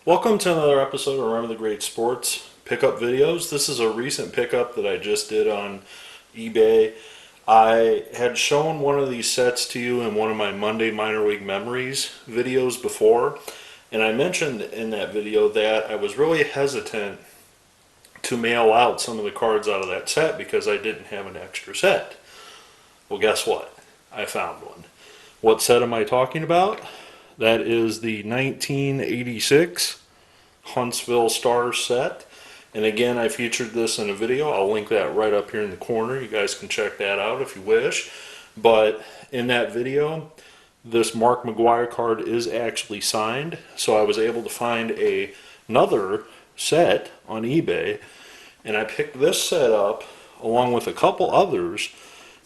Welcome to another episode of Remember the Great Sports pickup videos. This is a recent pickup that I just did on eBay. I had shown one of these sets to you in one of my Monday Minor League Memories videos before, and I mentioned in that video that I was really hesitant to mail out some of the cards out of that set because I didn't have an extra set. Well, guess what? I found one. What set am I talking about? That is the 1986 Huntsville Stars set. And again, I featured this in a video. I'll link that right up here in the corner. You guys can check that out if you wish. But in that video, this Mark McGwire card is actually signed. So I was able to find another set on eBay. And I picked this set up along with a couple others.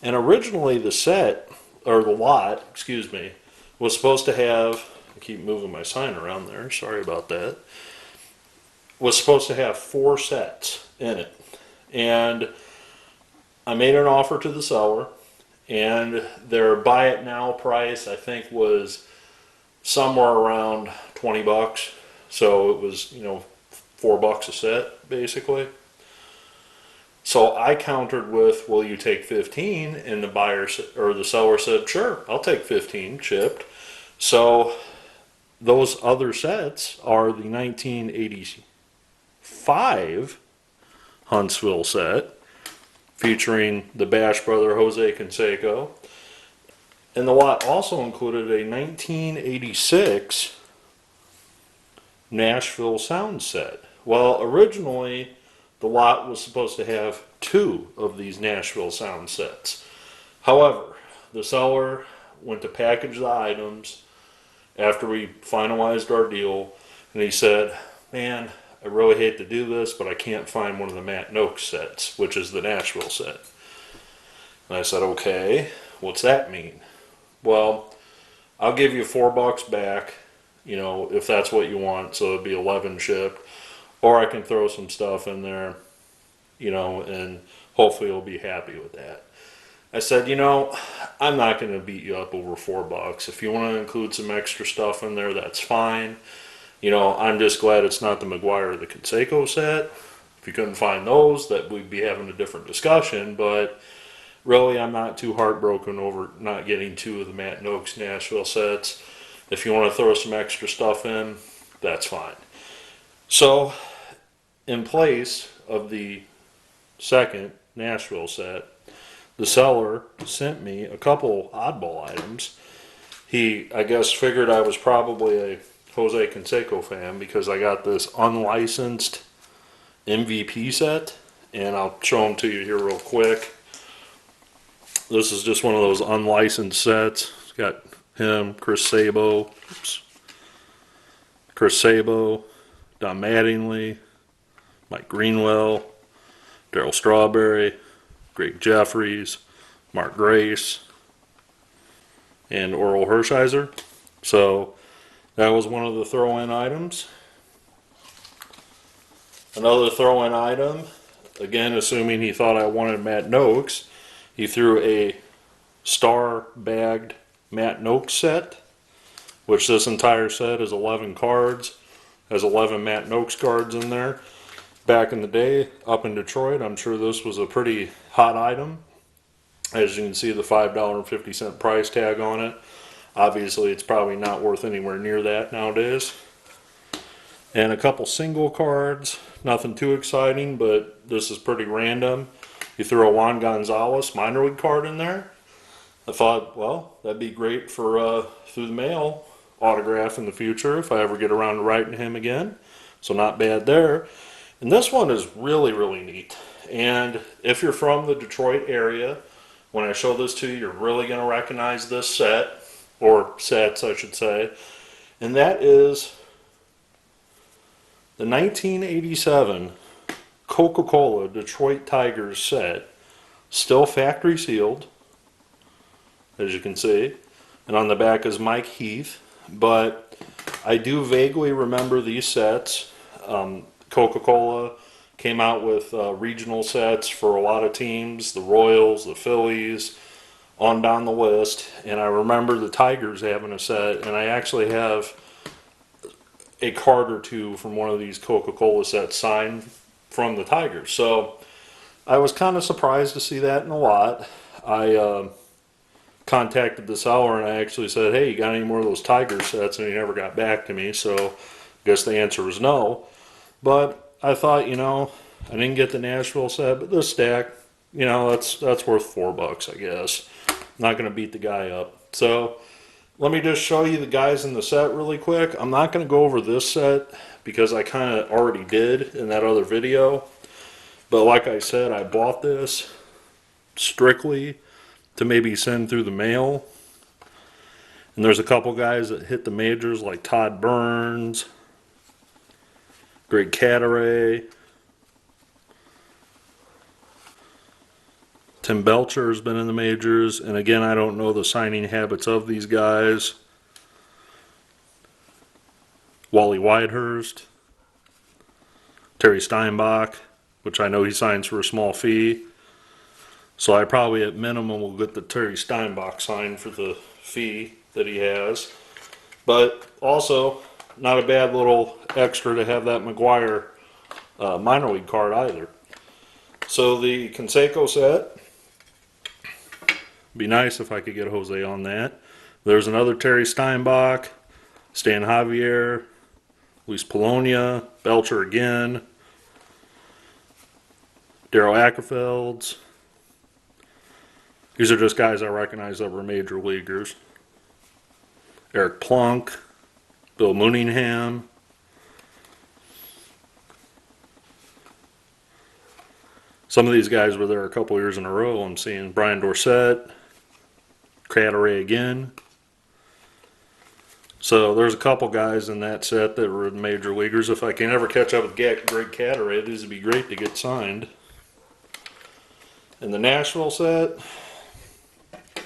And originally the set, or the lot, excuse me, was supposed to have, I keep moving my sign around there, sorry about that, was supposed to have 4 sets in it. And I made an offer to the seller, and their buy it now price I think was somewhere around 20 bucks. So it was, $4 a set basically. So I countered with, will you take 15? And the buyer or the seller said, sure, I'll take 15 shipped. So those other sets are the 1985 Huntsville set featuring the Bash brother Jose Canseco. And the lot also included a 1986 Nashville sound set. Well, originally the lot was supposed to have 2 of these Nashville sound sets. However, the seller went to package the items after we finalized our deal, and he said, man, I really hate to do this, but I can't find one of the Matt Nokes sets, which is the Nashville set. And I said, okay, what's that mean? Well, I'll give you $4 back, if that's what you want, so it'd be 11 shipped. Or I can throw some stuff in there, and hopefully you'll be happy with that. I said, I'm not going to beat you up over $4. If you want to include some extra stuff in there, that's fine. I'm just glad it's not the McGwire or the Canseco set. If you couldn't find those, that we'd be having a different discussion. But really, I'm not too heartbroken over not getting 2 of the Matt Nokes Nashville sets. If you want to throw some extra stuff in, that's fine. So, in place of the second Nashville set, the seller sent me a couple oddball items. He, I guess, figured I was probably a Jose Canseco fan because I got this unlicensed MVP set, and I'll show them to you here real quick. This is just one of those unlicensed sets. It's got him, Chris Sabo, Don Mattingly, Mike Greenwell, Darryl Strawberry, Greg Jeffries, Mark Grace, and Oral Hershiser. So that was one of the throw-in items. Another throw-in item, again assuming he thought I wanted Matt Nokes, he threw a star-bagged Matt Nokes set, which this entire set is 11 cards. Has 11 Matt Nokes cards in there. Back in the day, up in Detroit, I'm sure this was a pretty hot item. As you can see, the $5.50 price tag on it. Obviously, it's probably not worth anywhere near that nowadays. And a couple single cards. Nothing too exciting, but this is pretty random. You threw a Juan Gonzalez minor league card in there. I thought, well, that'd be great for through the mail autograph in the future if I ever get around to writing him again. So not bad there. And this one is really, really neat. And if you're from the Detroit area, when I show this to you, you're really going to recognize this set, or sets I should say. And that is the 1987 Coca-Cola Detroit Tigers set. Still factory sealed, as you can see. And on the back is Mike Heath. But I do vaguely remember these sets. Coca-Cola came out with regional sets for a lot of teams, the Royals, the Phillies, on down the list. And I remember the Tigers having a set, and I actually have a card or two from one of these Coca-Cola sets signed from the Tigers. So I was kind of surprised to see that in a lot. I contacted the seller and I actually said, hey, you got any more of those Tiger sets? And he never got back to me, so I guess the answer was no. But I thought, I didn't get the Nashville set, but this stack, that's worth $4, I guess. I'm not going to beat the guy up. So let me just show you the guys in the set really quick. I'm not going to go over this set because I kind of already did in that other video. But like I said, I bought this strictly to maybe send through the mail. And there's a couple guys that hit the majors like Todd Burns, Greg Cadaret, Tim Belcher has been in the majors, and again, I don't know the signing habits of these guys. Wally Whitehurst, Terry Steinbach, which I know he signs for a small fee. So I probably at minimum will get the Terry Steinbach signed for the fee that he has. But also, not a bad little extra to have that McGwire minor league card either. So the Canseco set, be nice if I could get Jose on that. There's another Terry Steinbach, Stan Javier, Luis Polonia, Belcher again, Daryl Ackerfelds. These are just guys I recognize that were major leaguers. Eric Plunk, Bill Mooningham. Some of these guys were there a couple years in a row. I'm seeing Brian Dorsett, Cradere again. So there's a couple guys in that set that were major leaguers. If I can ever catch up with Greg Cadaret, these would be great to get signed. In the Nashville set, I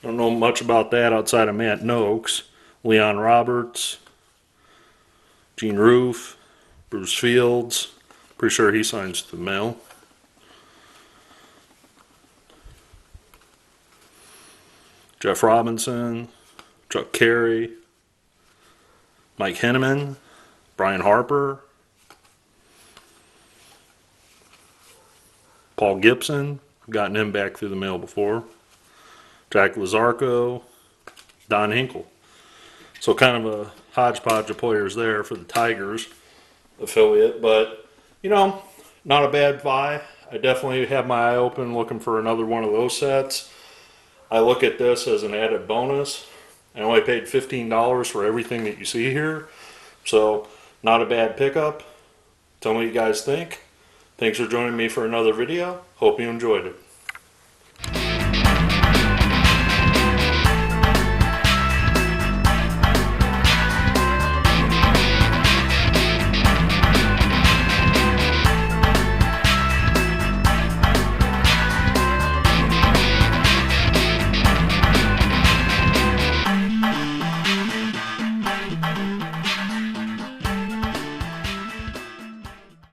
don't know much about that outside of Matt Nokes, Leon Roberts, Gene Roof, Bruce Fields. Pretty sure he signs to the mail. Jeff Robinson, Chuck Carey, Mike Henneman, Brian Harper, Paul Gibson, I've gotten him back through the mail before, Jack Lazarco, Don Hinkle. So kind of a hodgepodge of players there for the Tigers affiliate, but not a bad buy. I definitely have my eye open looking for another one of those sets. I look at this as an added bonus. I only paid $15 for everything that you see here, so not a bad pickup. Tell me what you guys think. Thanks for joining me for another video. Hope you enjoyed it.